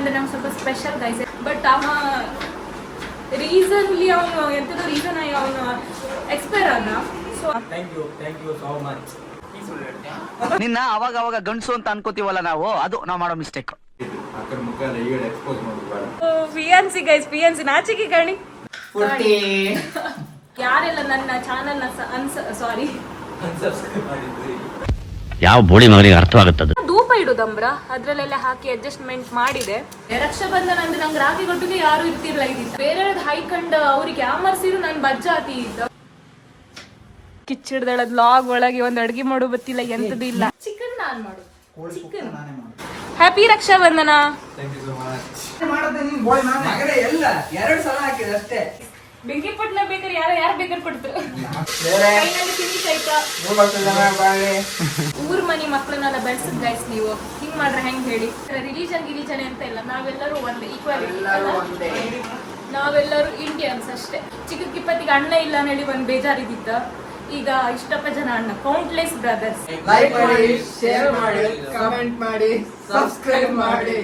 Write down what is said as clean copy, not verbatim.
ಅಂದ್ರೆ ನಮ್ಗೆ ಸ್ವಲ್ಪ ಸ್ಪೆಷಲ್ ಗೈಸ್. ಬಟ್ ಅವ ರೀಸನ್ಲಿ ಅವನು ಎಂಥದ್ದು ರೀಸನ್ ಆಗಿ ಅವನು ಎಕ್ಸ್ಪೈರ್ ಆದ. So thank you so much. ನಿನ್ನ ಅವಾಗ ಅವಾಗ ಗಂಡಸು ಅಂತ ಅನ್ಕೋತೀವಲ್ಲ ನಾವು, ಅದು ನಾವು ಮಾಡೋ ಮಿಸ್ಟೇಕ್. ಪಿಎನ್ಸಿ ಗೈಸ್, ಪಿಎನ್ಸಿ ನಾಚಿಕೆ ಗಣಿ. ಯಾರೆಲ್ಲ ನನ್ನ ಚಾನಲ್ ಯಾವ ಬೋಳಿ ಮಗನಿಗೆ ಅರ್ಥವಾಗುತ್ತದೆ. ಧೂಪ ಇಡುದಂಬ್ರ ಅದ್ರಲ್ಲೆಲ್ಲ ಹಾಕಿ ಅಡ್ಜಸ್ಟ್ಮೆಂಟ್ ಮಾಡಿದೆ. ರಕ್ಷಾಬಂಧನ ಅಂದ್ರೆ ನಂಗೆ ರಾಖಿ ಕೊಟ್ಟಿಗೆ ಯಾರು ಇರ್ತಿರ್ಲ ಇದ್ದಿದ್ದ. ಬೇರೆ ಹೈಕಂಡ್ ಅವ್ರಿಗೆ ಯಾಮರ್ಸಿರು ನನ್ ಬಜ್ಜಾತಿ ಇದ್ದ. ಕಿಚ್ಚಿಡ್ದಳ ಬ್ಲಾಗ್ ಒಳಗೆ ಒಂದು ಅಡ್ಗೆ ಮಾಡೋ ಬತ್ತಿಲ್ಲ, ಎಂತದು ಇಲ್ಲ. ಚಿಕನ್ ನಾನ್ ಮಾಡು. Chicken happy Raksha Bandhan. ಬೆಂಕಿಪಟ್ಟಣ ಬೇಕಾದ್ರೆ ಯಾರು ಬೇಕಾದ್ರೆ ಕೊಡ್ತಾರೆ. ಫಿನಿಶ್ ಆಯ್ತಾ? ಊರ್ ಮನಿ ಮಕ್ಳನ್ನೆಲ್ಲ ಬೆಳೆಸಿದ್ ಗೈಸ್ ನೀವು. ಹಿಂಗ್ ಮಾಡ್ರೆ ಹೆಂಗ್ ಹೇಳಿ? ರಿಲಿಜನ್ ಅಂತ ಇಲ್ಲ, ನಾವೆಲ್ಲರೂ ಒಂದೇ, ಈಕ್ವಾಲಿಟಿ. ನಾವೆಲ್ಲರೂ ಇಂಡಿಯನ್ಸ್ ಅಷ್ಟೇ. ಚಿಕ್ಕಕ್ಕಿಪ್ಪತ್ತಿಗೆ ಅಣ್ಣ ಇಲ್ಲ ಹೇಳಿ ಒಂದ್ ಬೇಜಾರಿದ್ದಿತ್ತ. ಈಗ ಇಷ್ಟಪ್ಪ ಜನ ಅಣ್ಣ, ಕೌಂಟ್ಲೆಸ್ ಬ್ರದರ್ಸ್. ಲೈಕ್ ಮಾಡಿ, ಶೇರ್ ಮಾಡಿ, ಕಮೆಂಟ್ ಮಾಡಿ, ಸಬ್ಸ್ಕ್ರೈಬ್ ಮಾಡಿ.